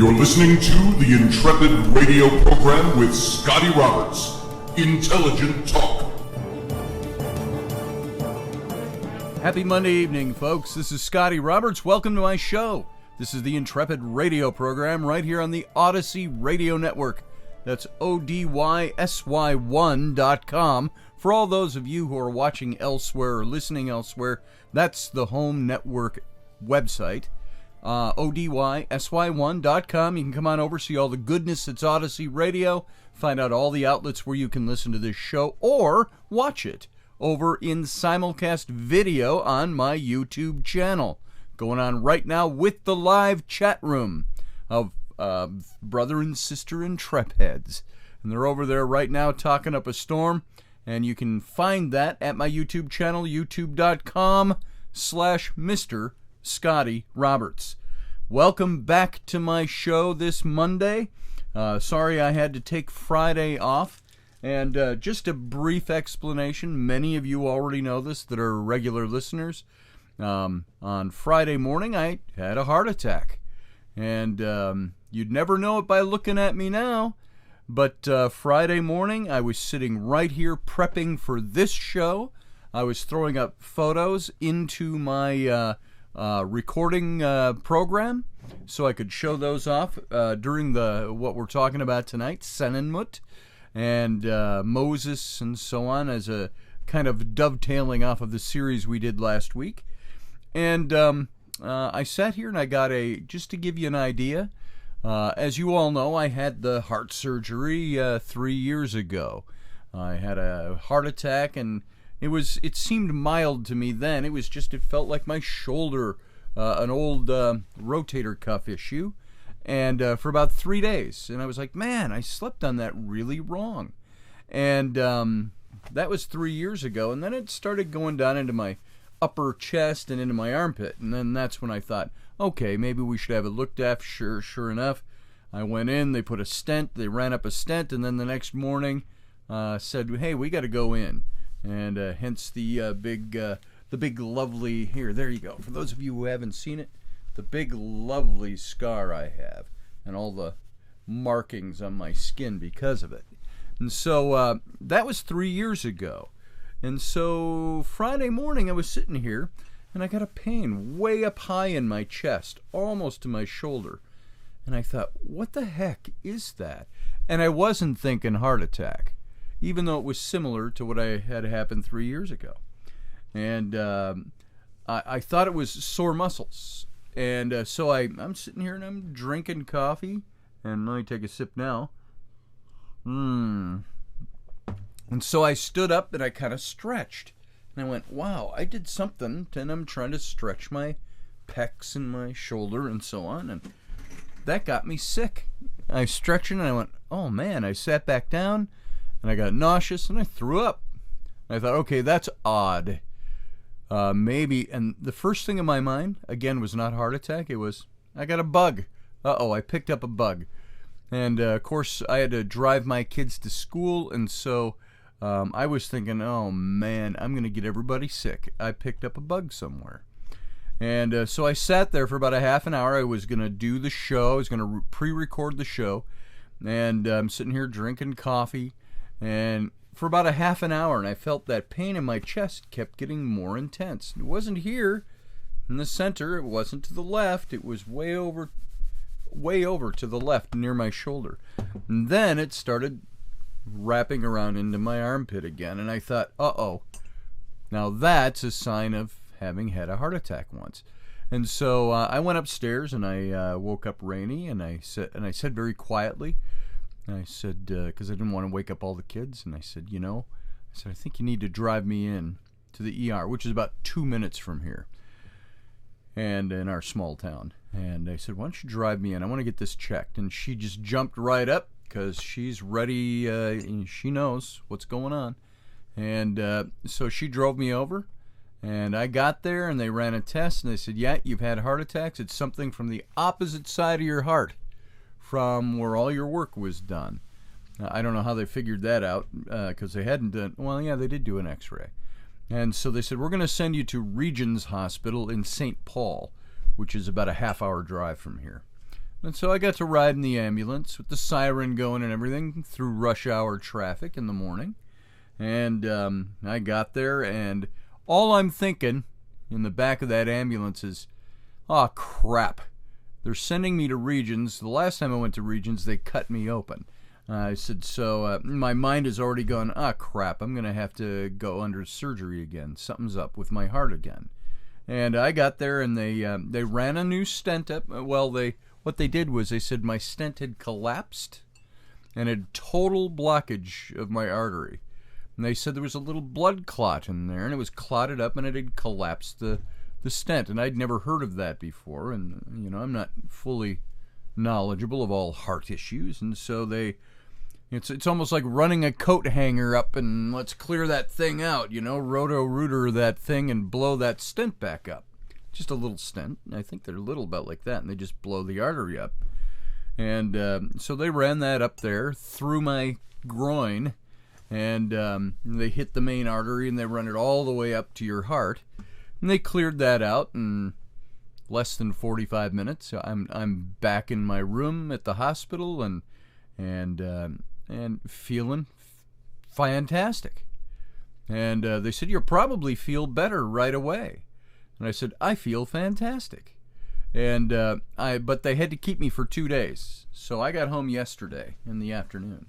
You're listening to the Intrepid radio program with Scotty Roberts. Intelligent Talk. Happy Monday evening, folks. This is Scotty Roberts. Welcome to my show. This is the Intrepid radio program right here on the Odyssey Radio Network. That's ODYSY1.com. For all those of you who are watching elsewhere or listening elsewhere, that's the home network website. ODYSY1.com. You can come on over, see all the goodness that's Odyssey Radio, find out all the outlets where you can listen to this show, or watch it over in simulcast video on my YouTube channel. Going on right now with the live chat room of brother and sister Intrepids. And they're over there right now talking up a storm, and you can find that at my YouTube channel, youtube.com/Mr. Scotty Roberts. Welcome back to my show this Monday. Sorry I had to take Friday off. And just a brief explanation. Many of you already know this that are regular listeners. On Friday morning, I had a heart attack. And you'd never know it by looking at me now. But Friday morning, I was sitting right here prepping for this show. I was throwing up photos into my recording program so I could show those off during what we're talking about tonight, Senenmut and Moses and so on, as a kind of dovetailing off of the series we did last week. And I sat here and I got just to give you an idea, as you all know, I had the heart surgery 3 years ago. I had a heart attack, and it seemed mild to me then. It felt like my shoulder, an old rotator cuff issue, and for about 3 days. And I was like, man, I slept on that really wrong. And that was 3 years ago. And then it started going down into my upper chest and into my armpit. And then that's when I thought, okay, maybe we should have it looked at. Sure enough, I went in, they put a stent, they ran up a stent, and then the next morning said, hey, we got to go in. And hence the big lovely, there you go. For those of you who haven't seen it, the big lovely scar I have and all the markings on my skin because of it. And so that was 3 years ago. And so Friday morning I was sitting here and I got a pain way up high in my chest, almost to my shoulder. And I thought, what the heck is that? And I wasn't thinking heart attack, even though it was similar to what I had happened 3 years ago. And I thought it was sore muscles. And so I'm sitting here and I'm drinking coffee. And let me take a sip now. And so I stood up and I kind of stretched. And I went, wow, I did something. And I'm trying to stretch my pecs and my shoulder and so on. And that got me sick. I was stretching and I went, oh man. I sat back down and I got nauseous and I threw up. I thought, okay, that's odd. Maybe, and the first thing in my mind, again, was not heart attack. It was, I got a bug. I picked up a bug. And, of course, I had to drive my kids to school, and so I was thinking, oh, man, I'm going to get everybody sick. I picked up a bug somewhere. And so I sat there for about a half an hour. I was going to do the show. I was going to pre-record the show. And I'm sitting here drinking coffee, and for about a half an hour, and I felt that pain in my chest kept getting more intense. It wasn't here in the center. It wasn't to the left. It was way over to the left near my shoulder. And then it started wrapping around into my armpit again, and I thought, uh-oh. Now that's a sign of having had a heart attack once. And so I went upstairs, and I woke up Rainey, and I said very quietly, I said, because I didn't want to wake up all the kids, and I said, I think you need to drive me in to the ER, which is about 2 minutes from here, and in our small town. And I said, why don't you drive me in? I want to get this checked. And she just jumped right up because she's ready. And she knows what's going on. And so she drove me over, and I got there, and they ran a test, and they said, yeah, you've had heart attacks. It's something from the opposite side of your heart, from where all your work was done. I don't know how they figured that out, because they hadn't done, well, yeah, they did do an x-ray. And so they said, we're going to send you to Regions Hospital in St. Paul, which is about a half-hour drive from here. And so I got to ride in the ambulance with the siren going and everything through rush hour traffic in the morning. And I got there, and all I'm thinking in the back of that ambulance is, oh, crap. They're sending me to Regions. The last time I went to Regions, they cut me open. I said, so my mind has already gone, crap, I'm going to have to go under surgery again. Something's up with my heart again. And I got there, and they ran a new stent up. Well, what they did was they said my stent had collapsed and had total blockage of my artery. And they said there was a little blood clot in there, and it was clotted up, and it had collapsed the stent. And I'd never heard of that before, and I'm not fully knowledgeable of all heart issues, and so it's almost like running a coat hanger up and let's clear that thing out, roto-rooter that thing and blow that stent back up. Just a little stent. I think they're little about like that, and they just blow the artery up. And so they ran that up there through my groin, and they hit the main artery, and they run it all the way up to your heart. And they cleared that out in less than 45 minutes. So I'm back in my room at the hospital and feeling fantastic. And they said, you'll probably feel better right away. And I said, I feel fantastic. And but they had to keep me for 2 days. So I got home yesterday in the afternoon.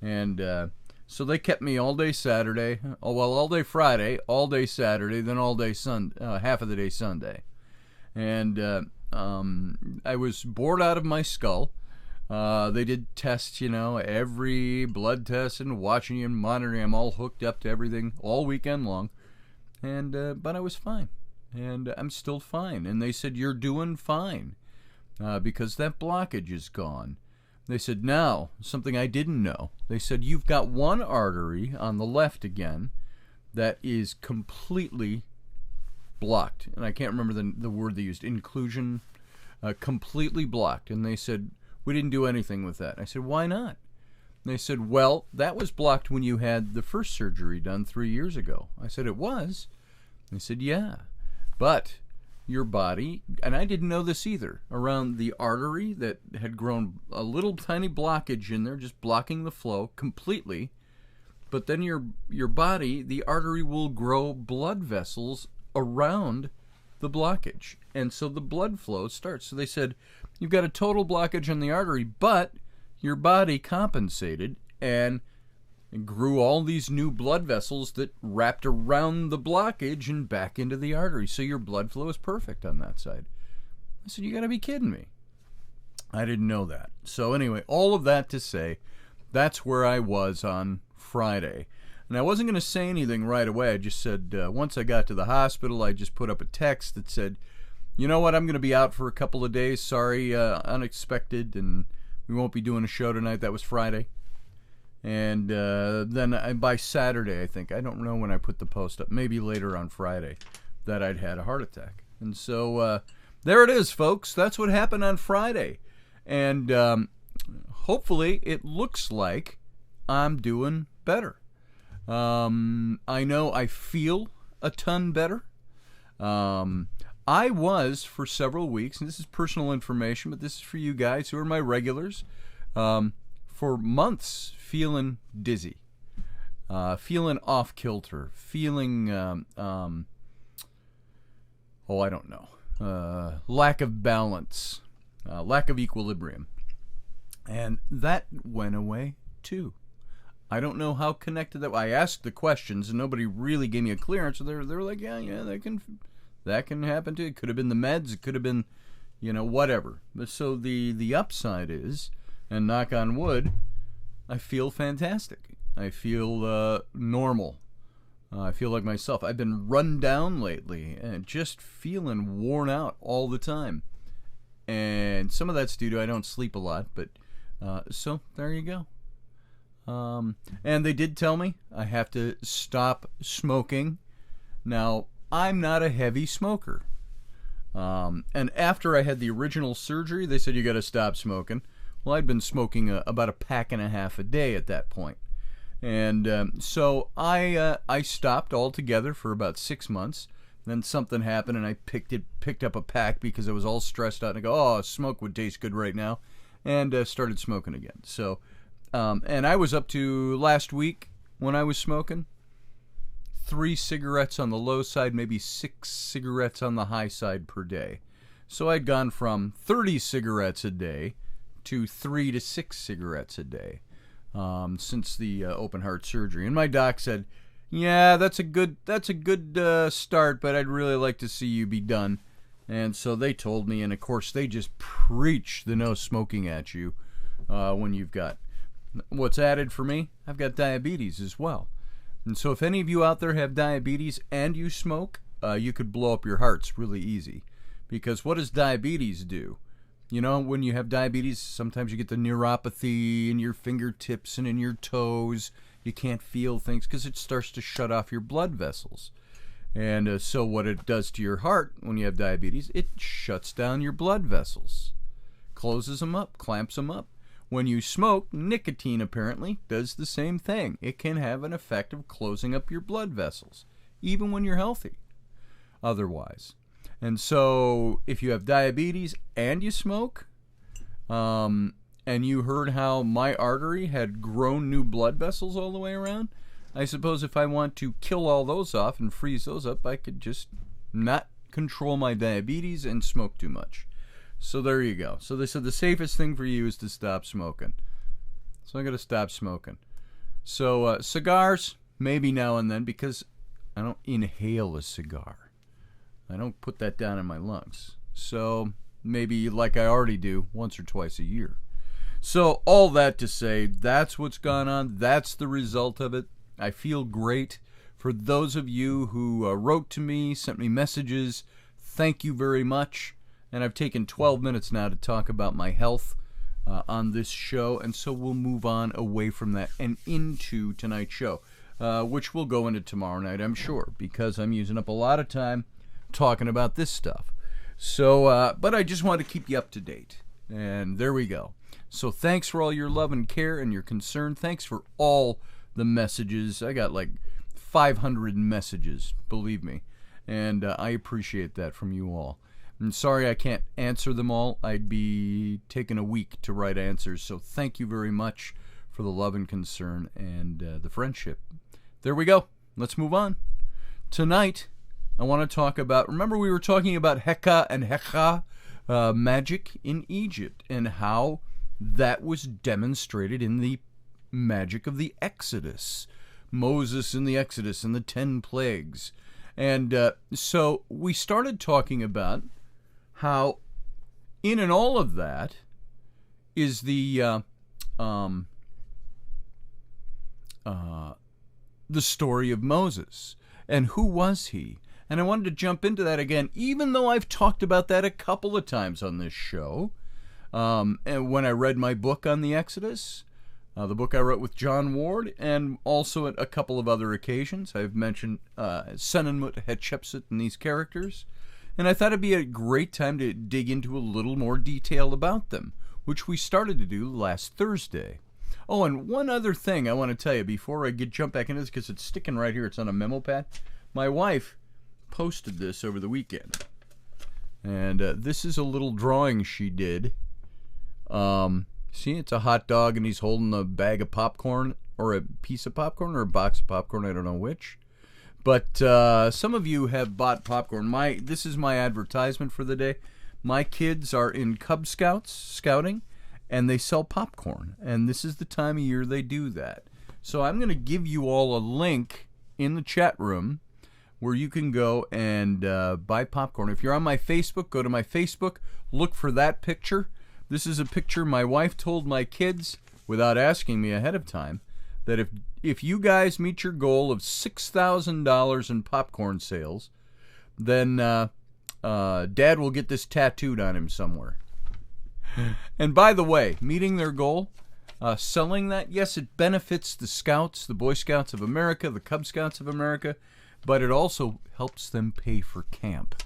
And so they kept me all day Saturday, all day Friday, all day Saturday, then all day Sunday, half of the day Sunday. And I was bored out of my skull. They did tests, every blood test, and watching and monitoring. I'm all hooked up to everything all weekend long. And but I was fine. And I'm still fine. And they said, you're doing fine because that blockage is gone. They said, now, something I didn't know. They said, you've got one artery on the left again that is completely blocked. And I can't remember the word they used, inclusion, completely blocked. And they said, we didn't do anything with that. I said, why not? And they said, well, that was blocked when you had the first surgery done 3 years ago. I said, it was? They said, yeah. But your body, and I didn't know this either, around the artery that had grown a little tiny blockage in there, just blocking the flow completely. But then your body, the artery will grow blood vessels around the blockage. And so the blood flow starts. So they said, you've got a total blockage on the artery, but your body compensated and grew all these new blood vessels that wrapped around the blockage and back into the artery. So your blood flow is perfect on that side. I said, you got to be kidding me. I didn't know that. So anyway, all of that to say, that's where I was on Friday. And I wasn't going to say anything right away. I just said, once I got to the hospital, I just put up a text that said, you know what, I'm going to be out for a couple of days. Sorry, unexpected, and we won't be doing a show tonight. That was Friday. And then by Saturday, I think, I don't know when I put the post up, maybe later on Friday, that I'd had a heart attack. And so there it is, folks. That's what happened on Friday. And hopefully it looks like I'm doing better. I know I feel a ton better. I was, for several weeks, and this is personal information, but this is for you guys who are my regulars, for months feeling dizzy, feeling off-kilter, feeling, I don't know, lack of balance, lack of equilibrium. And that went away, too. I don't know how connected that. I asked the questions, and nobody really gave me a clear answer. They were like, yeah, that can happen too. It could have been the meds. It could have been, whatever. But so the upside is, and knock on wood, I feel fantastic. I feel normal. I feel like myself. I've been run down lately and just feeling worn out all the time. And some of that's due to I don't sleep a lot. But so there you go. And they did tell me I have to stop smoking. Now, I'm not a heavy smoker. And after I had the original surgery, they said you got to stop smoking. Well, I'd been smoking about a pack and a half a day at that point. And so I stopped altogether for about 6 months. Then something happened, and I picked up a pack because I was all stressed out. And I go, oh, smoke would taste good right now, and started smoking again. So, and I was up to last week when I was smoking 3 cigarettes on the low side, maybe 6 cigarettes on the high side per day. So I'd gone from 30 cigarettes a day to 3 to 6 cigarettes a day since the open heart surgery. And my doc said, yeah, that's a good start, but I'd really like to see you be done. And so they told me, and of course they just preach the no smoking at you when you've got what's added for me. I've got diabetes as well. And so if any of you out there have diabetes and you smoke, you could blow up your hearts really easy. Because what does diabetes do? You know, when you have diabetes, sometimes you get the neuropathy in your fingertips and in your toes. You can't feel things because it starts to shut off your blood vessels. And so what it does to your heart when you have diabetes, it shuts down your blood vessels, closes them up, clamps them up. When you smoke, nicotine apparently does the same thing. It can have an effect of closing up your blood vessels, even when you're healthy otherwise. And so if you have diabetes and you smoke, and you heard how my artery had grown new blood vessels all the way around, I suppose if I want to kill all those off and freeze those up, I could just not control my diabetes and smoke too much. So there you go. So they said the safest thing for you is to stop smoking. So I'm going to stop smoking. So cigars, maybe now and then, because I don't inhale a cigar. I don't put that down in my lungs. So maybe like I already do once or twice a year. So all that to say, that's what's gone on. That's the result of it. I feel great. For those of you who wrote to me, sent me messages, thank you very much. And I've taken 12 minutes now to talk about my health on this show. And so we'll move on away from that and into tonight's show, which will go into tomorrow night, I'm sure, because I'm using up a lot of time talking about this stuff. So, but I just want to keep you up to date. And there we go. So thanks for all your love and care and your concern. Thanks for all the messages. I got like 500 messages, believe me. And I appreciate that from you all. I'm sorry I can't answer them all. I'd be taking a week to write answers. So thank you very much for the love and concern and the friendship. There we go. Let's move on. Tonight, I want to talk about, remember we were talking about Heka and Hecha magic in Egypt and how that was demonstrated in the magic of the Exodus. Moses in the Exodus and the 10 plagues. And so we started talking about how in and all of that is the story of Moses. And who was he? And I wanted to jump into that again, even though I've talked about that a couple of times on this show. And when I read my book on the Exodus, the book I wrote with John Ward, and also at a couple of other occasions, I've mentioned Senenmut, Hatshepsut, and these characters. And I thought it'd be a great time to dig into a little more detail about them, which we started to do last Thursday. Oh, and one other thing I want to tell you before I jump back into this, because it's sticking right here. It's on a memo pad. My wife posted this over the weekend. And this is a little drawing she did. See, it's a hot dog, and he's holding a bag of popcorn, or a piece of popcorn, or a box of popcorn, I don't know which. But some of you have bought popcorn. This is my advertisement for the day. My kids are in Cub Scouts, scouting, and they sell popcorn. And this is the time of year they do that. So I'm going to give you all a link in the chat room where you can go and buy popcorn. If you're on my Facebook, go to my Facebook, look for that picture. This is a picture my wife told my kids, without asking me ahead of time, that if you guys meet your goal of $6,000 in popcorn sales, then Dad will get this tattooed on him somewhere. And by the way, meeting their goal, selling that, yes, it benefits the Scouts, the Boy Scouts of America, the Cub Scouts of America, but it also helps them pay for camp.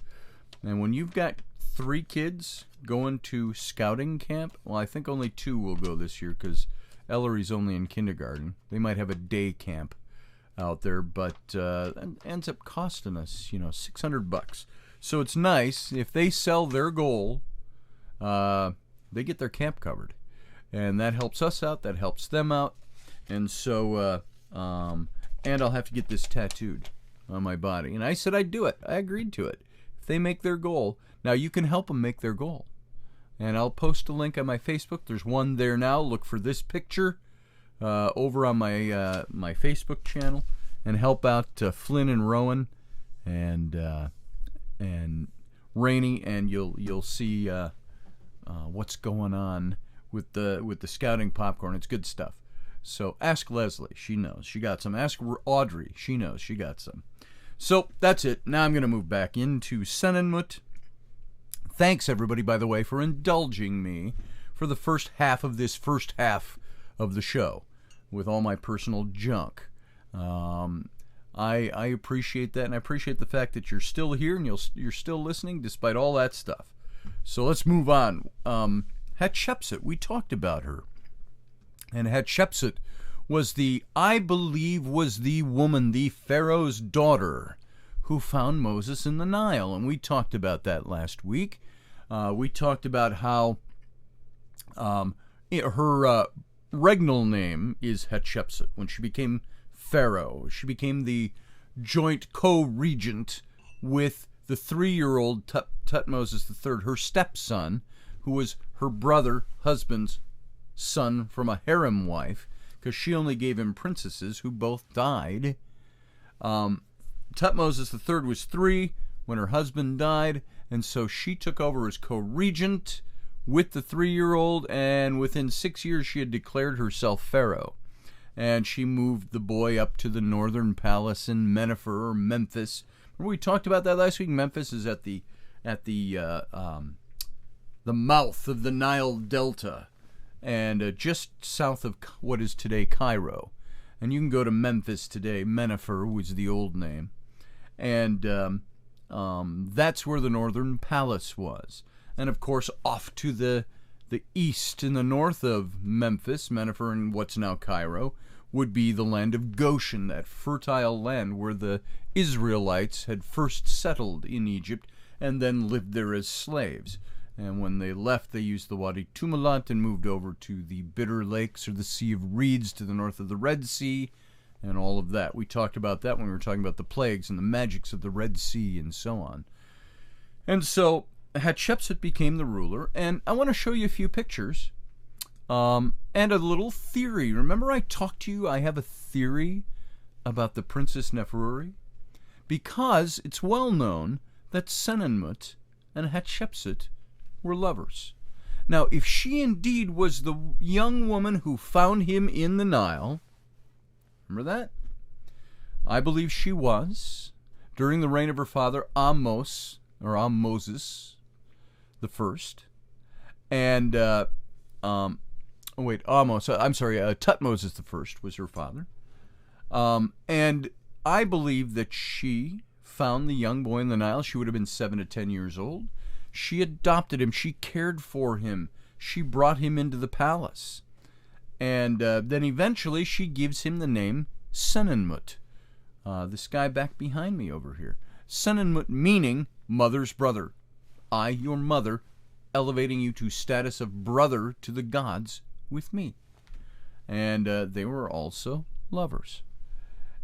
And when you've got 3 kids going to scouting camp, well, I think only 2 will go this year because Ellery's only in kindergarten. They might have a day camp. out there, but it ends up costing us, $600. So it's nice if they sell their goal, they get their camp covered, and that helps us out. That helps them out, and so and I'll have to get this tattooed on my body. And I said I'd do it. I agreed to it. If they make their goal, now you can help them make their goal, and I'll post a link on my Facebook. There's one there now. Look for this picture over on my my Facebook channel, and help out Flynn and Rowan and Rainey, and you'll see what's going on with the scouting popcorn. It's good stuff. So ask Leslie, she knows, she got some. Ask Audrey, she knows, she got some. So that's it. Now I'm going to move back into Senenmut. Thanks everybody, by the way, for indulging me for the first half of this first half of the show with all my personal junk. I appreciate that, and I appreciate the fact that you're still here and you're still listening despite all that stuff. So let's move on. Hatshepsut, we talked about her. And Hatshepsut I believe was the woman, the Pharaoh's daughter, who found Moses in the Nile. And we talked about that last week. We talked about how her regnal name is Hatshepsut. When she became Pharaoh, she became the joint co-regent with the 3-year-old Tutmosis III, her stepson, who was her husband's son from a harem wife, because she only gave him princesses who both died. Tutmosis III was 3 when her husband died, and so she took over as co-regent with the 3-year-old, and within 6 years she had declared herself Pharaoh. And she moved the boy up to the northern palace in Mennefer, or Memphis. Remember we talked about that last week? Memphis is at the mouth of the Nile Delta, and just south of what is today Cairo. And you can go to Memphis today. Mennefer was the old name. And that's where the northern palace was. And of course, off to the east in the north of Memphis, Mennefer, and what's now Cairo, would be the land of Goshen, that fertile land where the Israelites had first settled in Egypt and then lived there as slaves. And when they left, they used the Wadi Tumilat and moved over to the Bitter Lakes, or the Sea of Reeds, to the north of the Red Sea, and all of that. We talked about that when we were talking about the plagues and the magics of the Red Sea and so on. And so Hatshepsut became the ruler, and I want to show you a few pictures and a little theory. Remember I talked to you, I have a theory about the Princess Neferuri? Because it's well known that Senenmut and Hatshepsut were lovers. Now, if she indeed was the young woman who found him in the Nile, remember that? I believe she was, during the reign of her father Ahmoses the first, and Tutmosis the first was her father, and I believe that she found the young boy in the Nile. She would have been 7 to 10 years old. She adopted him. She cared for him. She brought him into the palace. And then eventually she gives him the name Senenmut. This guy back behind me over here. Senenmut meaning mother's brother. I, your mother, elevating you to status of brother to the gods with me. And they were also lovers.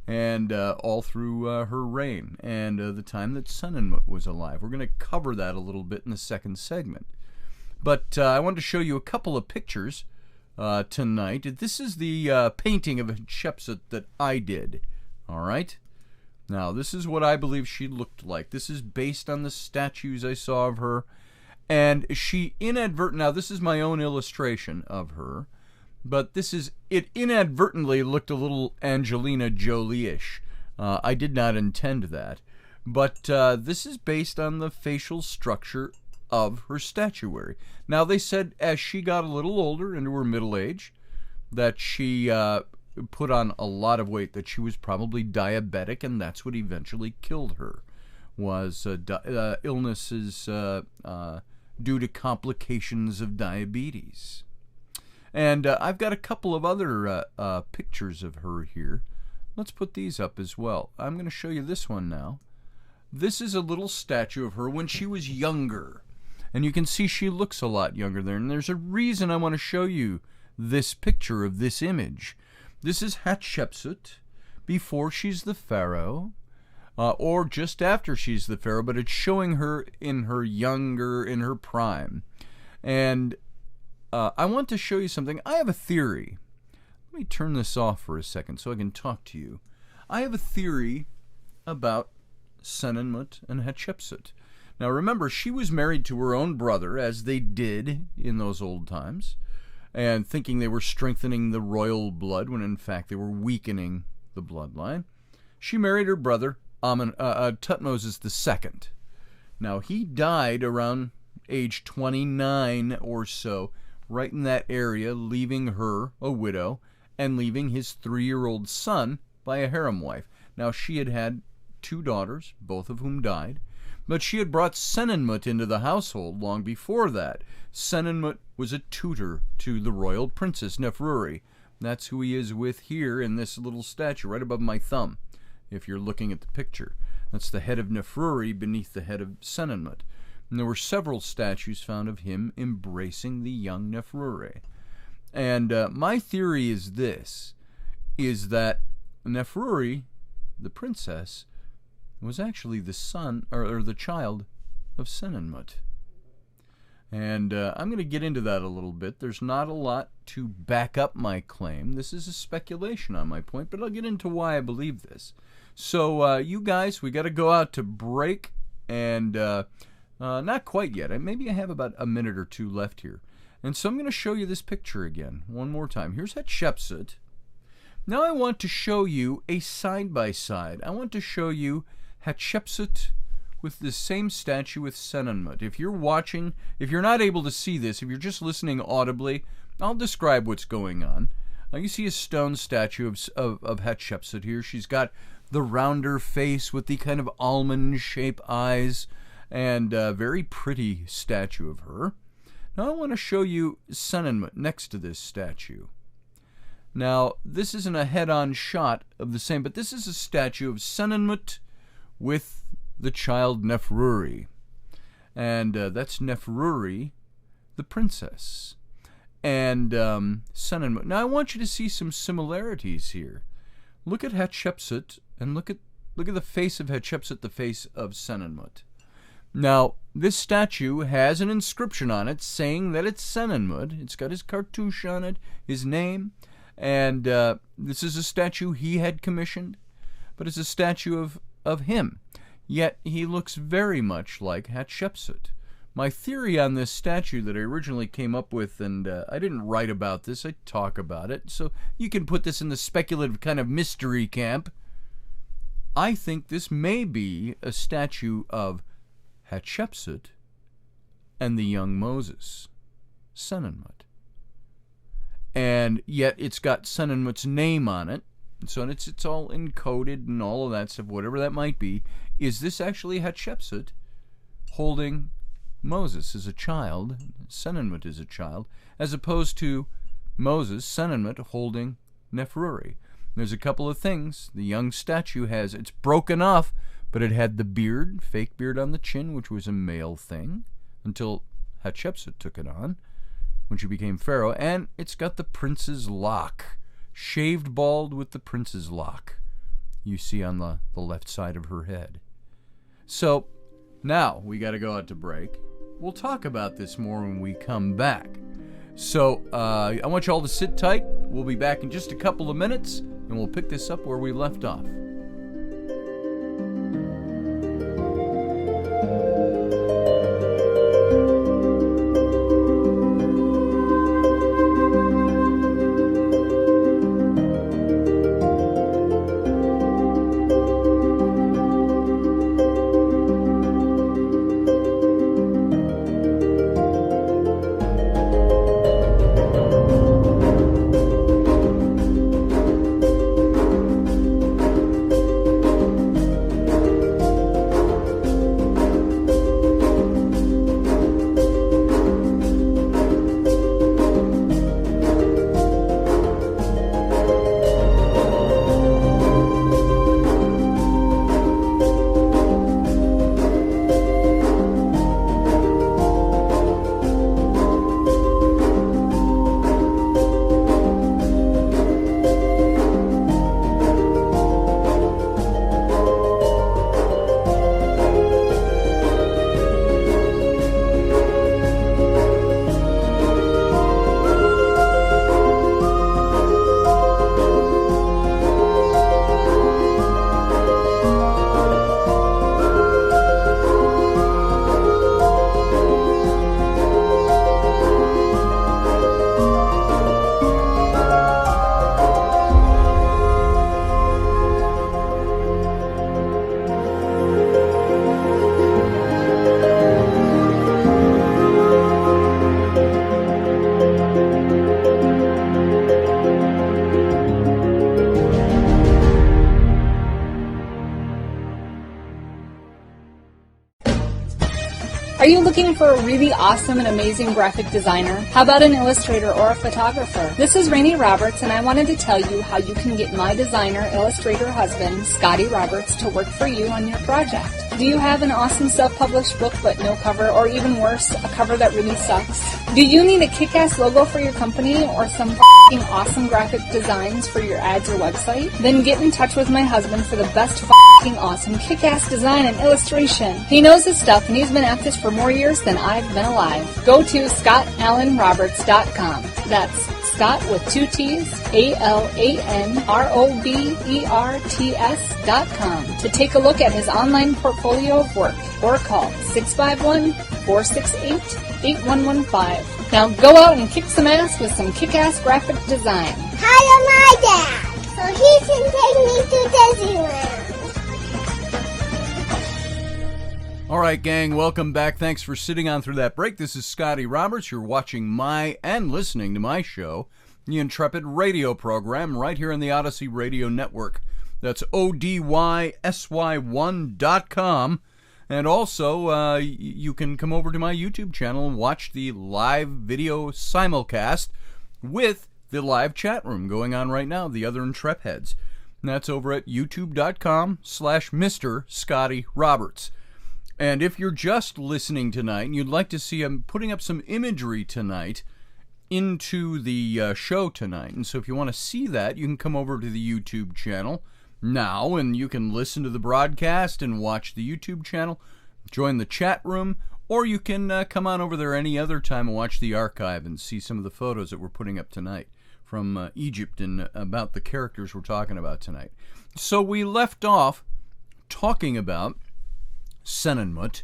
And all through her reign and the time that Senenmut was alive. We're going to cover that a little bit in the second segment. But I wanted to show you a couple of pictures tonight. This is the painting of Hatshepsut that I did. All right? Now, this is what I believe she looked like. This is based on the statues I saw of her. And she now this is my own illustration of her. But it inadvertently looked a little Angelina Jolie-ish. I did not intend that. But this is based on the facial structure of her statuary. Now, they said as she got a little older, into her middle age, that she put on a lot of weight, that she was probably diabetic, and that's what eventually killed her, was illnesses due to complications of diabetes. And I've got a couple of other pictures of her here. Let's put these up as well. I'm going to show you this one now. This is a little statue of her when she was younger. And you can see she looks a lot younger there. And there's a reason I want to show you this picture of this image. This is Hatshepsut before she's the pharaoh, or just after she's the pharaoh, but it's showing her in her prime. And I want to show you something. I have a theory. Let me turn this off for a second so I can talk to you. I have a theory about Senenmut and Hatshepsut. Now remember, she was married to her own brother, as they did in those old times, and thinking they were strengthening the royal blood when in fact they were weakening the bloodline. She married her brother, Tutmosis II. Now he died around age 29 or so, right in that area, leaving her a widow and leaving his 3-year-old son by a harem wife. Now she had had 2 daughters, both of whom died, but she had brought Senenmut into the household long before that. Senenmut was a tutor to the royal princess Nefruri. That's who he is with here in this little statue right above my thumb, if you're looking at the picture. That's the head of Nefruri beneath the head of Senenmut. And there were several statues found of him embracing the young Nefruri. And my theory is this, is that Nefruri, the princess, was actually the son or the child of Senenmut. And I'm going to get into that a little bit. There's not a lot to back up my claim. This is a speculation on my point, but I'll get into why I believe this. So you guys, we got to go out to break, and not quite yet. Maybe I have about a minute or two left here. And so I'm going to show you this picture again, one more time. Here's Hatshepsut. Now I want to show you a side-by-side. I want to show you Hatshepsut with the same statue with Senenmut. If you're watching, if you're not able to see this, if you're just listening audibly, I'll describe what's going on. You see a stone statue of Hatshepsut here. She's got the rounder face with the kind of almond-shaped eyes, and a very pretty statue of her. Now I want to show you Senenmut next to this statue. Now, this isn't a head-on shot of the same, but this is a statue of Senenmut with the child Nefruri. And that's Nefruri, the princess. And Senenmut. Now, I want you to see some similarities here. Look at Hatshepsut, and look at the face of Hatshepsut, the face of Senenmut. Now, this statue has an inscription on it saying that it's Senenmut. It's got his cartouche on it, his name. And this is a statue he had commissioned, but it's a statue of him. Yet he looks very much like Hatshepsut. My theory on this statue that I originally came up with, and I didn't write about this, I talk about it, so you can put this in the speculative kind of mystery camp. I think this may be a statue of Hatshepsut and the young Moses, Senenmut. And yet it's got Senenmut's name on it, so it's all encoded and all of that stuff, whatever that might be. Is this actually Hatshepsut holding Moses as a child, Senenmut as a child, as opposed to Moses, Senenmut, holding Nefruri? There's a couple of things. The young statue it's broken off, but it had the beard, fake beard on the chin, which was a male thing, until Hatshepsut took it on when she became pharaoh, and it's got the prince's lock, shaved bald with the prince's lock, you see on the left side of her head. So, now we got to go out to break. We'll talk about this more when we come back. So, I want you all to sit tight. We'll be back in just a couple of minutes, and we'll pick this up where we left off. you looking for a really awesome and amazing graphic designer? How about an illustrator or a photographer? This is Rainey Roberts, and I wanted to tell you how you can get my designer, illustrator husband, Scotty Roberts, to work for you on your project. Do you have an awesome self-published book but no cover, or even worse, a cover that really sucks? Do you need a kick-ass logo for your company or some f***ing awesome graphic designs for your ads or website? Then get in touch with my husband for the best f***ing awesome kick-ass design and illustration. He knows his stuff, and he's been at this for more years than I've been alive. Go to ScottAllenRoberts.com. That's Scott with 2 T's, ALANROBERTS.com to take a look at his online portfolio of work, or call 651-468-8115. Now go out and kick some ass with some kick-ass graphic design. Hire my dad so he can take me to Disneyland. All right, gang, welcome back. Thanks for sitting on through that break. This is Scotty Roberts. You're watching my and listening to my show, the Intrepid radio program, right here on the Odyssey Radio Network. That's ODYSY1.com. And also, you can come over to my YouTube channel and watch the live video simulcast with the live chat room going on right now, the other Intrep heads. And that's over at youtube.com/Mr. Scotty Roberts. And if you're just listening tonight and you'd like to see, I'm putting up some imagery tonight into the show tonight. And so if you want to see that, you can come over to the YouTube channel now, and you can listen to the broadcast and watch the YouTube channel, join the chat room, or you can come on over there any other time and watch the archive and see some of the photos that we're putting up tonight from Egypt and about the characters we're talking about tonight. So we left off talking about Senenmut,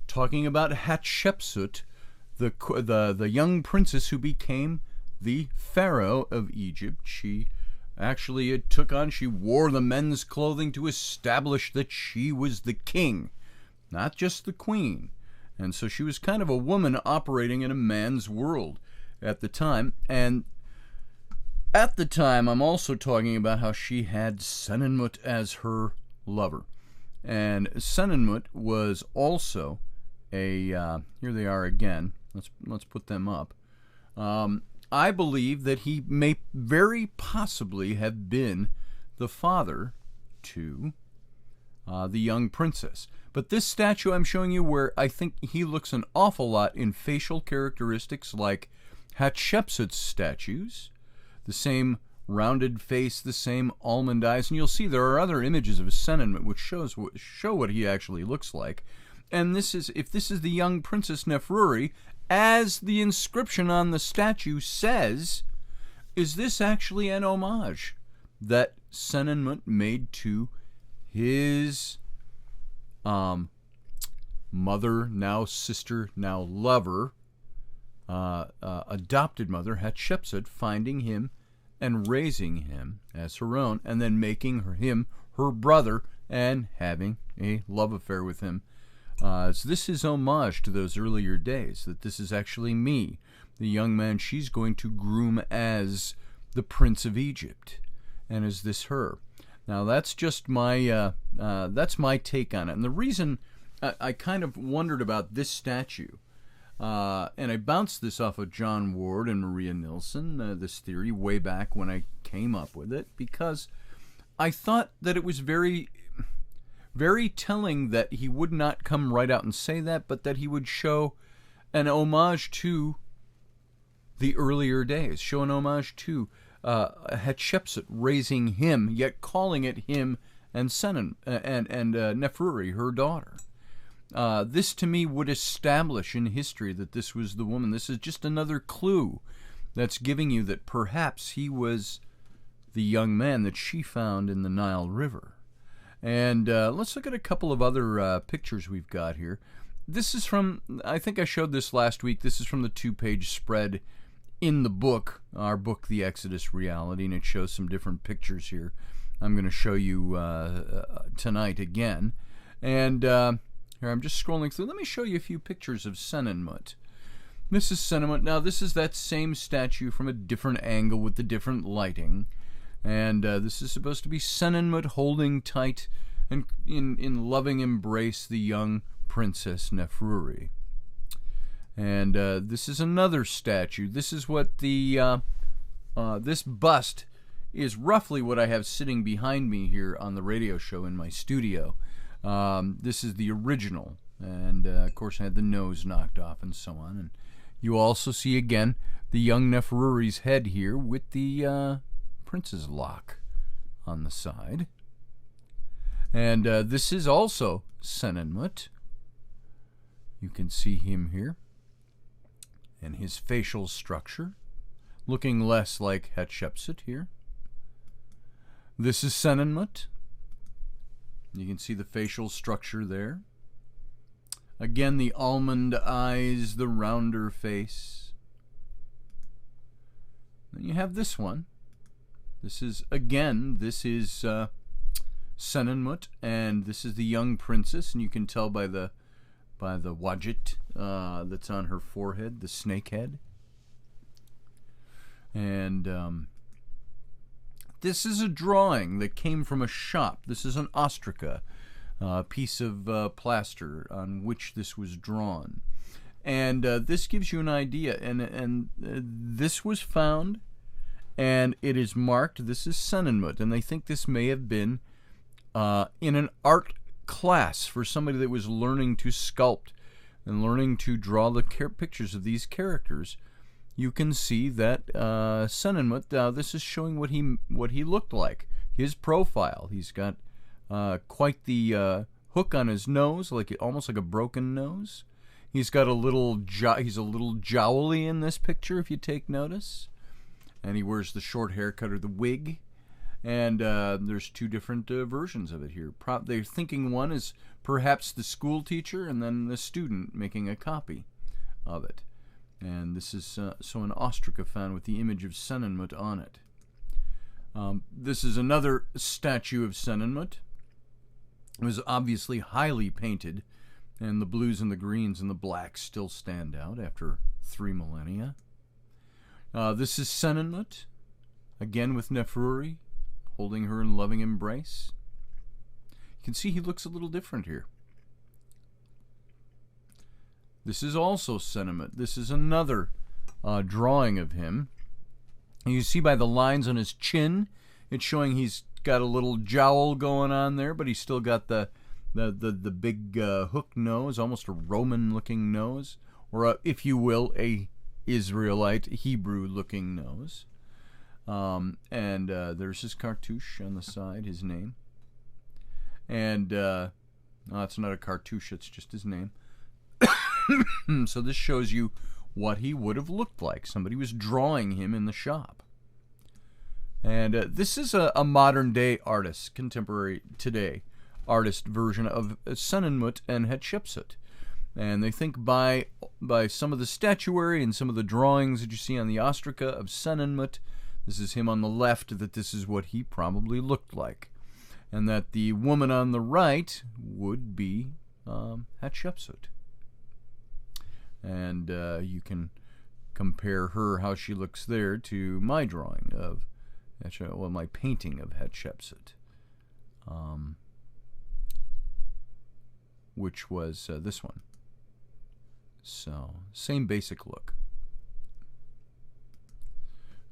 talking about Hatshepsut, the young princess who became the pharaoh of Egypt. She actually she wore the men's clothing to establish that she was the king, not just the queen. And so she was kind of a woman operating in a man's world at the time. And at the time, I'm also talking about how she had Senenmut as her lover. And Senenmut was also a, here they are again, let's put them up. I believe that he may very possibly have been the father to the young princess. But this statue I'm showing you, where I think he looks an awful lot in facial characteristics like Hatshepsut's statues, the same rounded face, the same almond eyes, and you'll see there are other images of Senenmut which show what he actually looks like. And if this is the young Princess Nefruri, as the inscription on the statue says, is this actually an homage that Senenmut made to his mother, now sister, now lover, adopted mother, Hatshepsut, finding him and raising him as her own, and then making him her brother and having a love affair with him. So this is homage to those earlier days, that this is actually me, the young man she's going to groom as the Prince of Egypt. And is this her? Now that's just my take on it. And the reason I kind of wondered about this statue, and I bounced this off of John Ward and Maria Nilsson, this theory, way back when I came up with it, because I thought that it was very, very telling that he would not come right out and say that, but that he would show an homage to the earlier days, show an homage to Hatshepsut raising him, yet calling it him and Nefruri, her daughter. This to me would establish in history that this was the woman. This is just another clue that's giving you that perhaps he was the young man that she found in the Nile River. And let's look at a couple of other pictures we've got here. This is from, I think I showed this last week, this is from the 2-page spread in the book, our book, The Exodus Reality, and it shows some different pictures here. I'm going to show you tonight again. And here, I'm just scrolling through. Let me show you a few pictures of Senenmut. This is Senenmut. Now, this is that same statue from a different angle with the different lighting. And this is supposed to be Senenmut holding tight and in loving embrace the young Princess Nefruri. And this is another statue. This is what the this bust is roughly what I have sitting behind me here on the radio show in my studio. This is the original, and of course I had the nose knocked off and so on. And you also see again the young Neferuri's head here with the prince's lock on the side. And this is also Senenmut. You can see him here and his facial structure, looking less like Hatshepsut here. This is Senenmut. You can see the facial structure there. Again, the almond eyes, the rounder face. Then you have this one. This is Senenmut, and this is the young princess, and you can tell by the wadjet that's on her forehead, the snake head. And this is a drawing that came from a shop. This is an ostraca, piece of plaster on which this was drawn. And this gives you an idea. And this was found, and it is marked, this is Senenmut. And they think this may have been in an art class for somebody that was learning to sculpt and learning to draw the pictures of these characters. You can see that Senenmut, this is showing what he looked like, his profile. He's got quite the hook on his nose, almost like a broken nose. He's got he's a little jowly in this picture, if you take notice, and he wears the short haircut or the wig. And there's two different versions of it here. They're thinking one is perhaps the school teacher and then the student making a copy of it. And this is an ostraca found with the image of Senenmut on it. This is another statue of Senenmut. It was obviously highly painted, and the blues and the greens and the blacks still stand out after 3 millennia. This is Senenmut, again with Neferuri, holding her in loving embrace. You can see he looks a little different here. This is also Senenmut. This is another drawing of him. And you see by the lines on his chin, it's showing he's got a little jowl going on there, but he's still got the big hook nose, almost a Roman-looking nose, or if you will, a Israelite Hebrew-looking nose. And there's his cartouche on the side, his name. And it's not a cartouche, it's just his name. So this shows you what he would have looked like. Somebody was drawing him in the shop. And this is a modern-day artist, contemporary today artist version of Senenmut and Hatshepsut. And they think by some of the statuary and some of the drawings that you see on the ostraca of Senenmut, this is him on the left, that this is what he probably looked like. And that the woman on the right would be Hatshepsut. And you can compare her, how she looks there, to my drawing of Hatshepsut, well, my painting of Hatshepsut, which was this one. So, same basic look.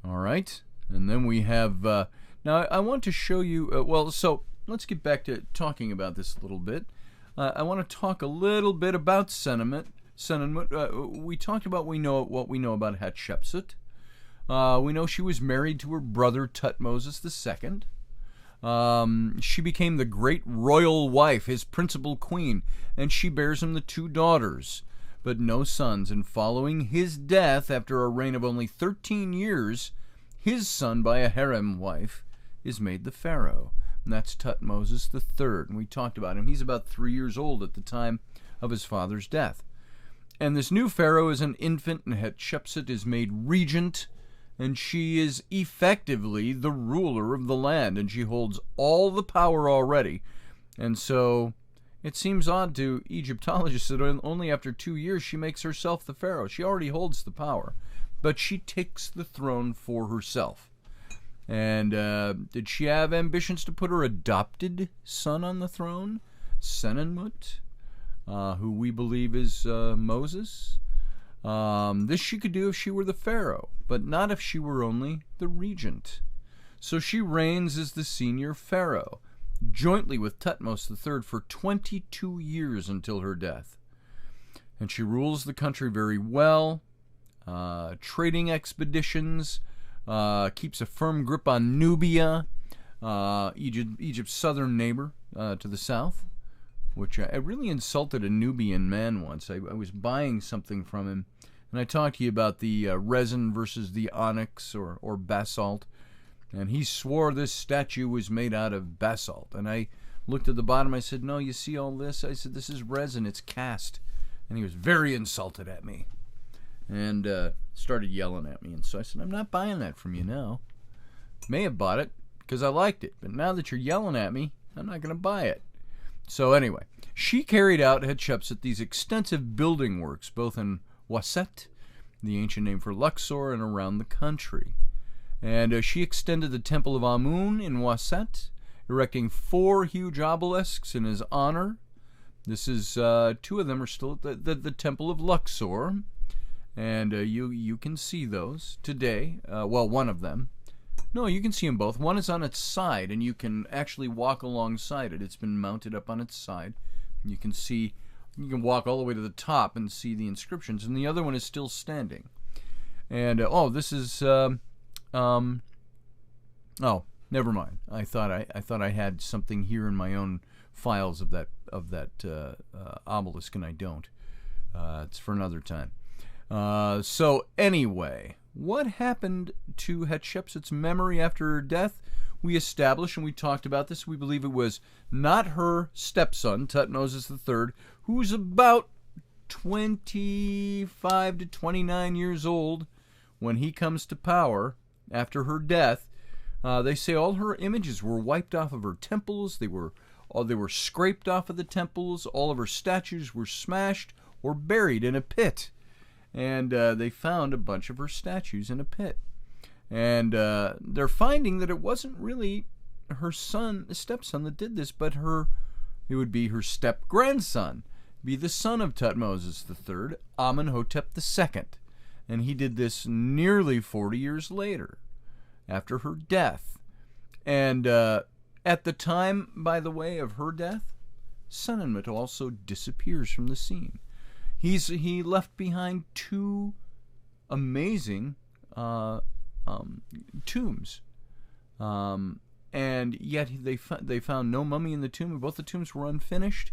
All right, and then we have, now I want to show you, so let's get back to talking about this a little bit. I want to talk a little bit about Senenmut. We talked about what we know about Hatshepsut. We know she was married to her brother Tutmosis II. She became the great royal wife, his principal queen, and she bears him the 2 daughters, but no sons. And following his death, after a reign of only 13 years, his son by a harem wife is made the pharaoh, and that's Tutmosis III. And we talked about him. He's about 3 years old at the time of his father's death. And this new pharaoh is an infant, and Hatshepsut is made regent, and she is effectively the ruler of the land, and she holds all the power already. And so it seems odd to Egyptologists that only after 2 years she makes herself the pharaoh. She already holds the power, but she takes the throne for herself. And did she have ambitions to put her adopted son on the throne, Senenmut, who we believe is Moses? This she could do if she were the pharaoh, but not if she were only the regent. So she reigns as the senior pharaoh, jointly with Thutmose III for 22 years until her death. And she rules the country very well, trading expeditions, keeps a firm grip on Nubia, Egypt's southern neighbor to the south, which I really insulted a Nubian man once. I was buying something from him, and I talked to you about the resin versus the onyx or basalt, and he swore this statue was made out of basalt. And I looked at the bottom, I said, no, you see all this? I said, this is resin, it's cast. And he was very insulted at me and started yelling at me. And so I said, I'm not buying that from you now. May have bought it because I liked it, but now that you're yelling at me, I'm not going to buy it. So anyway, she carried out Hatshepsut these extensive building works, both in Waset, the ancient name for Luxor, and around the country. And she extended the Temple of Amun in Waset, erecting 4 huge obelisks in his honor. This is 2 of them are still at the Temple of Luxor, and you can see those today. Well, one of them. No, you can see them both. One is on its side, and you can actually walk alongside it. It's been mounted up on its side. You can see, you can walk all the way to the top and see the inscriptions, and the other one is still standing. And this is oh, never mind. I thought I had something here in my own files of that obelisk, and I don't. It's for another time. So anyway, what happened to Hatshepsut's memory after her death? We established, and we talked about this, we believe it was not her stepson, Thutmose III, who's about 25 to 29 years old when he comes to power after her death. They say all her images were wiped off of her temples. They were scraped off of the temples. All of her statues were smashed or buried in a pit. And they found a bunch of her statues in a pit. And they're finding that it wasn't really her stepson that did this, but it would be her step-grandson, be the son of Thutmose III, Amenhotep II. And he did this nearly 40 years later, after her death. And at the time, by the way, of her death, Senenmut also disappears from the scene. He left behind 2 amazing tombs, and yet they found no mummy in the tomb. Both the tombs were unfinished.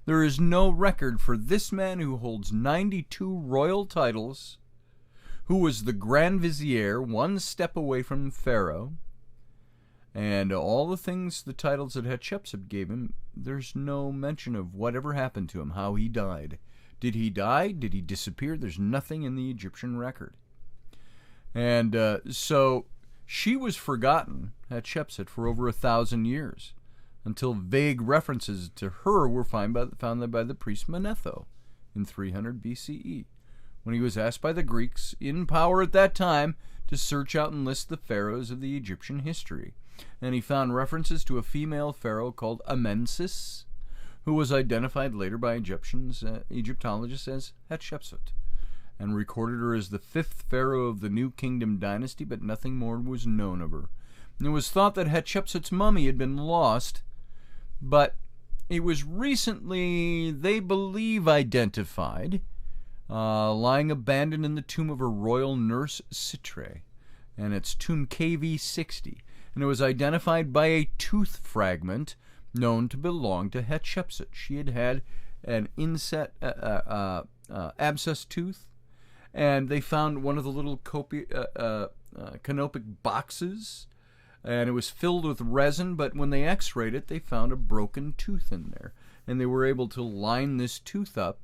There is no record for this man who holds 92 royal titles, who was the Grand Vizier, 1 step away from Pharaoh, and all the titles that Hatshepsut gave him. There's no mention of whatever happened to him, how he died. Did he die? Did he disappear? There's nothing in the Egyptian record. And so she was forgotten, Hatshepsut, for over 1,000 years, until vague references to her were found by the priest Manetho in 300 BCE, when he was asked by the Greeks, in power at that time, to search out and list the pharaohs of the Egyptian history. And he found references to a female pharaoh called Amensis, who was identified later by Egyptologists as Hatshepsut, and recorded her as the 5th pharaoh of the New Kingdom dynasty, but nothing more was known of her. And it was thought that Hatshepsut's mummy had been lost, but it was recently, they believe, identified, lying abandoned in the tomb of her royal nurse Sitre, and it's tomb KV60, and it was identified by a tooth fragment known to belong to Hatshepsut. She had had an abscess tooth, and they found one of the little canopic boxes, and it was filled with resin, but when they x-rayed it, they found a broken tooth in there, and they were able to line this tooth up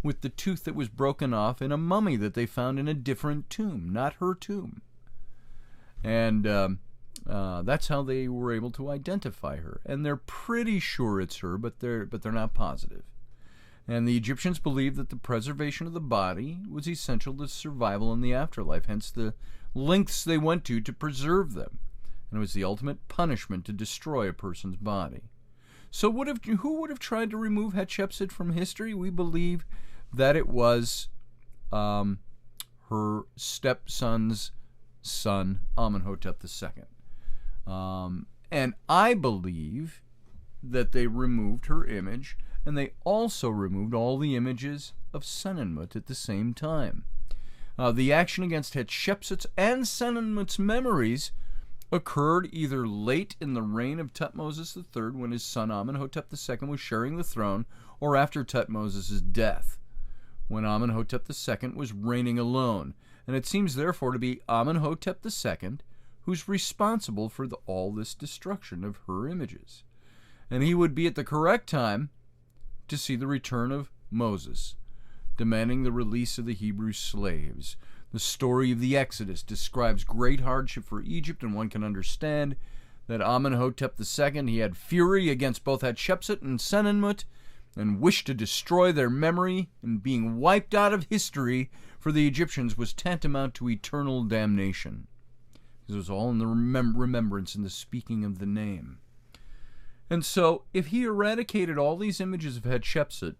with the tooth that was broken off in a mummy that they found in a different tomb, not her tomb. And that's how they were able to identify her. And they're pretty sure it's her, but they're not positive. And the Egyptians believed that the preservation of the body was essential to survival in the afterlife, hence the lengths they went to preserve them. And it was the ultimate punishment to destroy a person's body. So who would have tried to remove Hatshepsut from history? We believe that it was her stepson's son, Amenhotep II. And I believe that they removed her image, and they also removed all the images of Senenmut at the same time. The action against Hatshepsut's and Senenmut's memories occurred either late in the reign of Thutmose III, when his son Amenhotep II was sharing the throne, or after Thutmose's death, when Amenhotep II was reigning alone. And it seems therefore to be Amenhotep II who's responsible for all this destruction of her images. And he would be at the correct time to see the return of Moses, demanding the release of the Hebrew slaves. The story of the Exodus describes great hardship for Egypt, and one can understand that Amenhotep II, he had fury against both Hatshepsut and Senenmut, and wished to destroy their memory, and being wiped out of history for the Egyptians was tantamount to eternal damnation. It was all in the remembrance and the speaking of the name. And so, if he eradicated all these images of Hatshepsut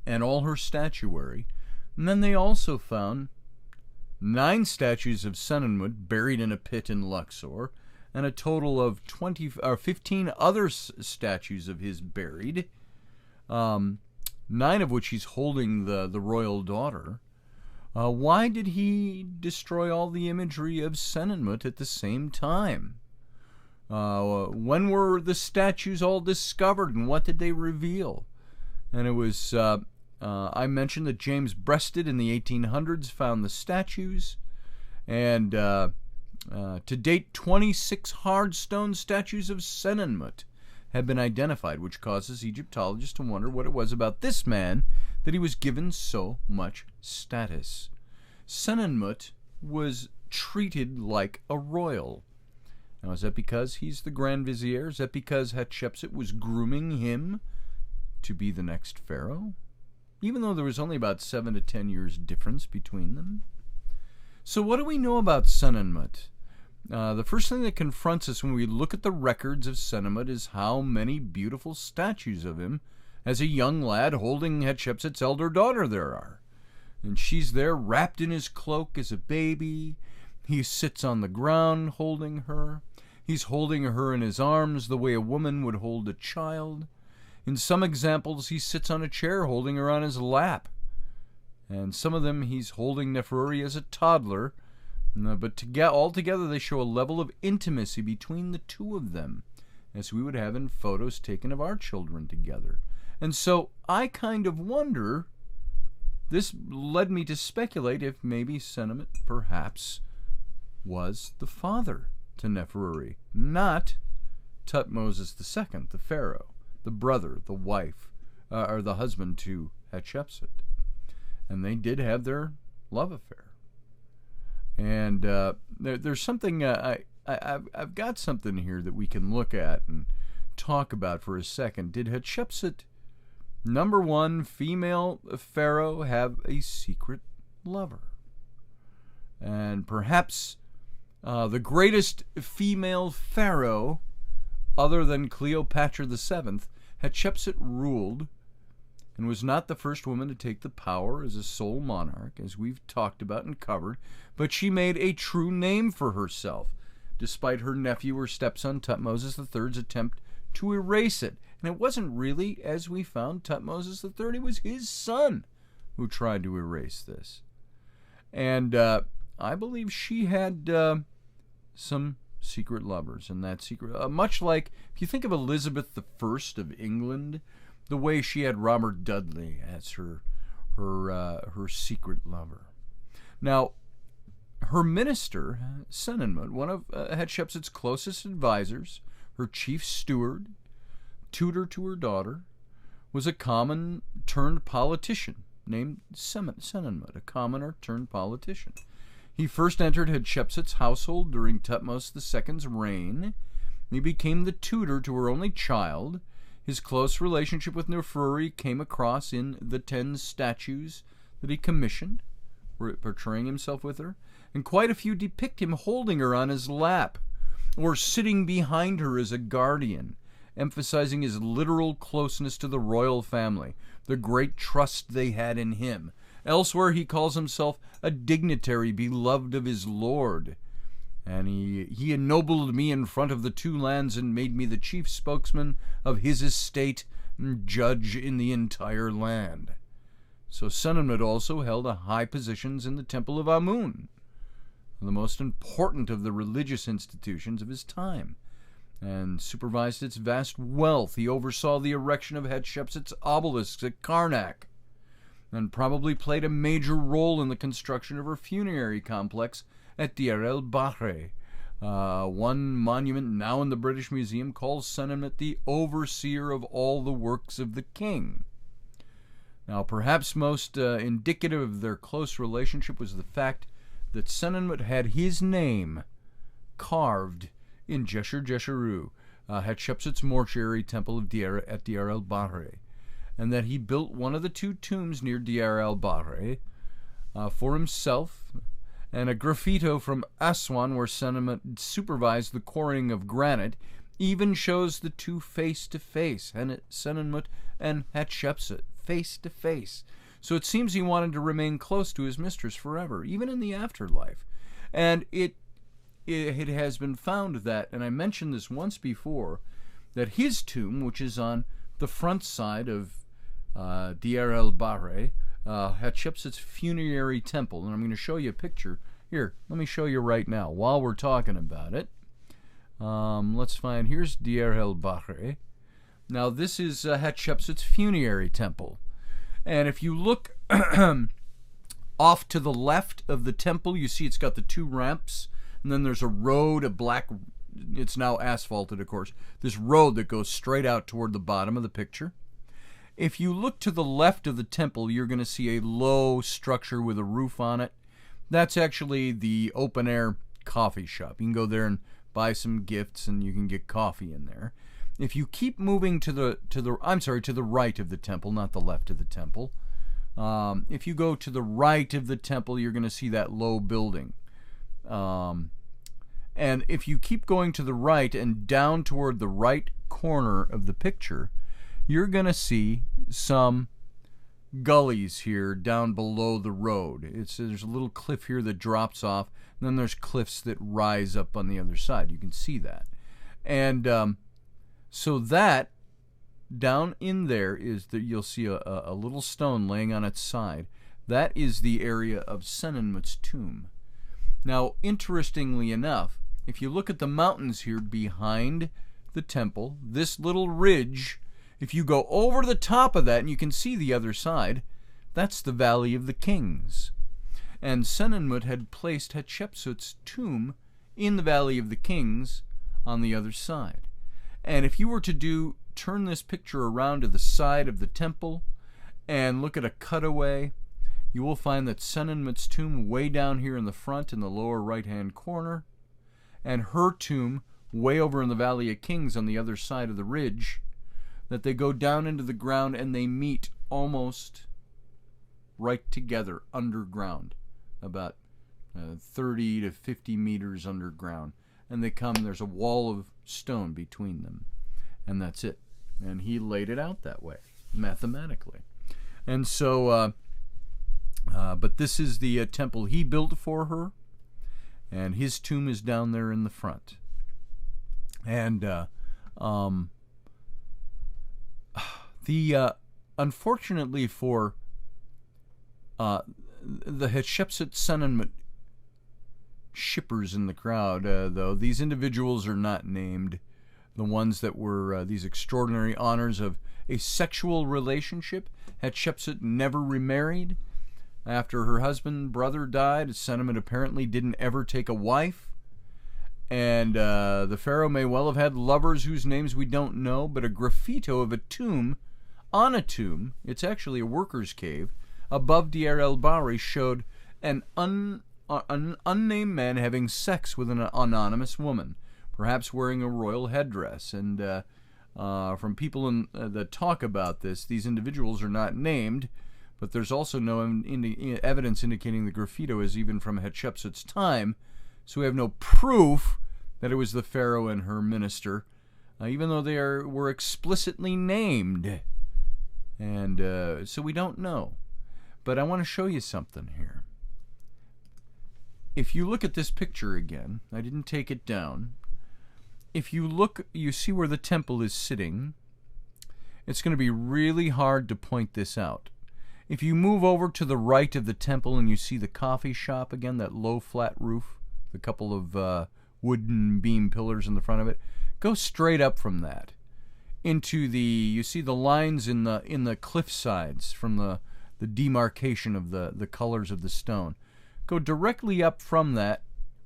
and all her statuary, and then they also found 9 statues of Senenmut buried in a pit in Luxor, and a total of 15 other statues of his buried, 9 of which he's holding the royal daughter. Why did he destroy all the imagery of Senenmut at the same time? When were the statues all discovered, and what did they reveal? And it was, I mentioned that James Breasted in the 1800s found the statues, and to date 26 hard stone statues of Senenmut have been identified, which causes Egyptologists to wonder what it was about this man that he was given so much status. Senenmut was treated like a royal. Now, is that because he's the Grand Vizier? Is that because Hatshepsut was grooming him to be the next pharaoh? Even though there was only about 7 to 10 years difference between them. So what do we know about Senenmut? The first thing that confronts us when we look at the records of Senenmut is how many beautiful statues of him as a young lad holding Hatshepsut's elder daughter there are. And she's there wrapped in his cloak as a baby. He sits on the ground holding her. He's holding her in his arms the way a woman would hold a child. In some examples, he sits on a chair holding her on his lap. And some of them he's holding Neferuri as a toddler. But altogether they show a level of intimacy between the two of them, as we would have in photos taken of our children together. And so I kind of wonder, this led me to speculate if maybe Senenmut perhaps was the father to Neferuri, not Thutmose II, the pharaoh, the brother, the wife, or the husband to Hatshepsut. And they did have their love affair. And there's something, I've got something here that we can look at and talk about for a second. Did Hatshepsut, number one female pharaoh, have a secret lover? And perhaps the greatest female pharaoh, other than Cleopatra VII, Hatshepsut ruled and was not the first woman to take the power as a sole monarch, as we've talked about and covered, but she made a true name for herself, despite her nephew or stepson Thutmose III's attempt to erase it. And it wasn't really, as we found, Thutmose III, it was his son who tried to erase this. And I believe she had some secret lovers, and that secret, much like, if you think of Elizabeth I of England, the way she had Robert Dudley as her secret lover. Now, her minister, Senenmut, one of Hatshepsut's closest advisors, her chief steward, tutor to her daughter, was a commoner turned politician named Senenmut, a commoner turned politician. He first entered Hatshepsut's household during Thutmose II's reign. He became the tutor to her only child. His close relationship with Neferuri came across in the 10 statues that he commissioned, portraying himself with her, and quite a few depict him holding her on his lap, or sitting behind her as a guardian, emphasizing his literal closeness to the royal family, the great trust they had in him, Elsewhere, he calls himself a dignitary beloved of his Lord. And he ennobled me in front of the two lands and made me the chief spokesman of his estate and judge in the entire land. So Senenmut also held high positions in the Temple of Amun, the most important of the religious institutions of his time, and supervised its vast wealth. He oversaw the erection of Hatshepsut's obelisks at Karnak, and probably played a major role in the construction of her funerary complex at Deir el-Bahri. One monument now in the British Museum calls Senenmut the overseer of all the works of the king. Now, perhaps most indicative of their close relationship was the fact that Senenmut had his name carved in Jesher-Jesheru, Hatshepsut's mortuary temple of at Deir el-Bahri, and that he built one of the two tombs near Deir el-Bahri for himself, and a graffito from Aswan, where Senenmut supervised the quarrying of granite, even shows the two face to face, and Senenmut and Hatshepsut face to face. So it seems he wanted to remain close to his mistress forever, even in the afterlife. And it has been found that, and I mentioned this once before, that his tomb, which is on the front side of Deir el-Bahri, Hatshepsut's funerary temple, and I'm going to show you a picture. Here, let me show you right now while we're talking about it. Let's find, here's Deir el-Bahri. Now this is Hatshepsut's funerary temple. And if you look off to the left of the temple, you see it's got the two ramps, and then there's a road, a black, it's now asphalted, of course, this road that goes straight out toward the bottom of the picture. If you look to the left of the temple, you're going to see a low structure with a roof on it. That's actually the open-air coffee shop. You can go there and buy some gifts, and you can get coffee in there. If you keep moving to the right of the temple, not the left of the temple. If you go to the right of the temple, you're going to see that low building. And if you keep going to the right and down toward the right corner of the picture, you're going to see some gullies here down below the road. There's a little cliff here that drops off, and then there's cliffs that rise up on the other side. You can see that. And so that, down in there, is that you'll see a little stone laying on its side. That is the area of Senenmut's tomb. Now, interestingly enough, if you look at the mountains here behind the temple, this little ridge, if you go over the top of that and you can see the other side, that's the Valley of the Kings. And Senenmut had placed Hatshepsut's tomb in the Valley of the Kings on the other side. And if you were to turn this picture around to the side of the temple and look at a cutaway, you will find that Senenmut's tomb way down here in the front in the lower right-hand corner, and her tomb way over in the Valley of Kings on the other side of the ridge, that they go down into the ground and they meet almost right together underground, about 30 to 50 meters underground. And there's a wall of stone between them, and that's it. And he laid it out that way, mathematically. And so, but this is the temple he built for her, and his tomb is down there in the front. And unfortunately for the Hatshepsut Senenmut shippers in the crowd, though, these individuals are not named. The ones that were these extraordinary honors of a sexual relationship. Hatshepsut never remarried. After her brother died, Senenmut apparently didn't ever take a wife. And the pharaoh may well have had lovers whose names we don't know, but a graffito of a tomb on a tomb, it's actually a worker's cave, above Deir el-Bahri showed an unnamed man having sex with an anonymous woman, perhaps wearing a royal headdress. And from people that talk about this, these individuals are not named, but there's also no evidence indicating the graffito is even from Hatshepsut's time, so we have no proof that it was the pharaoh and her minister, even though they were explicitly named. And so we don't know. But I want to show you something here. If you look at this picture again, I didn't take it down. If you look, you see where the temple is sitting. It's going to be really hard to point this out. If you move over to the right of the temple and you see the coffee shop again, that low flat roof, the couple of wooden beam pillars in the front of it, go straight up from that into the, you see the lines in the cliff sides from the demarcation of the colors of the stone. Go directly up from that.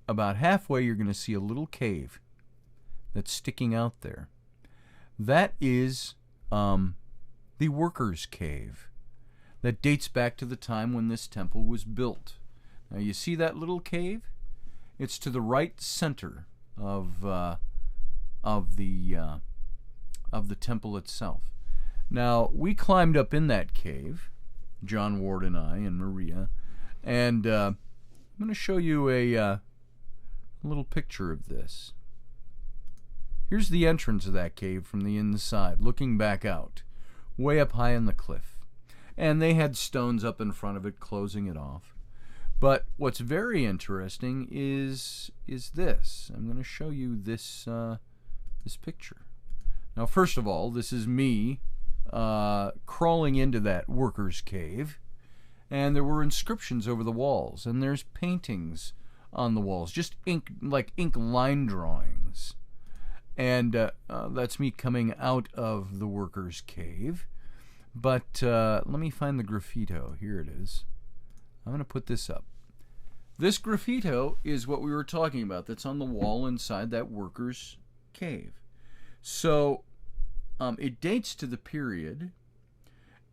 About halfway you're going to see a little cave that's sticking out there. That is the workers' cave that dates back to the time when this temple was built. Now you see that little cave? It's to the right center of the temple itself. Now we climbed up in that cave, John Ward and I and Maria, and I'm going to show you a little picture of this. Here's the entrance of that cave from the inside, looking back out, way up high in the cliff. And they had stones up in front of it, closing it off. But what's very interesting is this. I'm going to show you this this picture. Now, first of all, this is me crawling into that workers' cave, and there were inscriptions over the walls, and there's paintings on the walls, just ink line drawings. And that's me coming out of the workers' cave. But let me find the graffito. Here it is. I'm going to put this up. This graffito is what we were talking about. That's on the wall inside that workers' cave. So it dates to the period,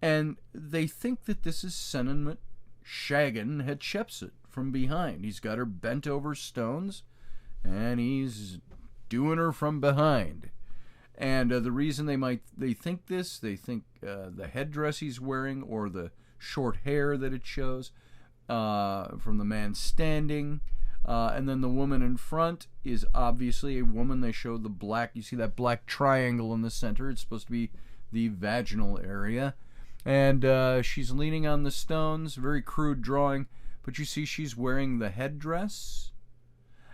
and they think that this is Senenmut shagging Hatshepsut from behind. He's got her bent over stones, and he's doing her from behind. And the reason they think this, they think the headdress he's wearing or the short hair that it shows from the man standing, and then the woman in front is obviously a woman. They show the black, you see that black triangle in the center. It's supposed to be the vaginal area. And she's leaning on the stones, very crude drawing, but you see she's wearing the headdress,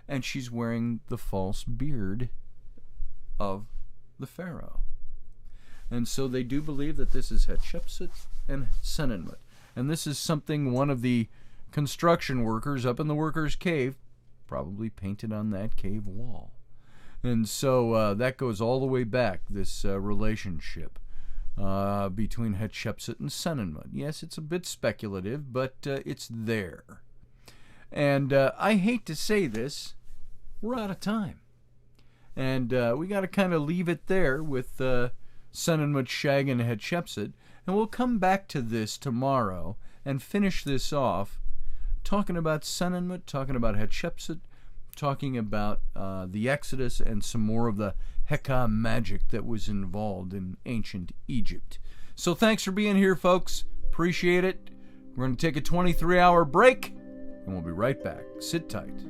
and she's wearing the false beard of the pharaoh. And so they do believe that this is Hatshepsut and Senenmut. And this is something one of the construction workers up in the workers' cave probably painted on that cave wall. And so that goes all the way back, this relationship between Hatshepsut and Senenmut. Yes, it's a bit speculative, but it's there. And I hate to say this, we're out of time. And we got to kind of leave it there with Senenmut shagging Hatshepsut. And we'll come back to this tomorrow and finish this off, talking about Senenmut, talking about Hatshepsut, talking about the Exodus and some more of the Heka magic that was involved in ancient Egypt. So thanks for being here, folks. Appreciate it. We're going to take a 23-hour break, and we'll be right back. Sit tight.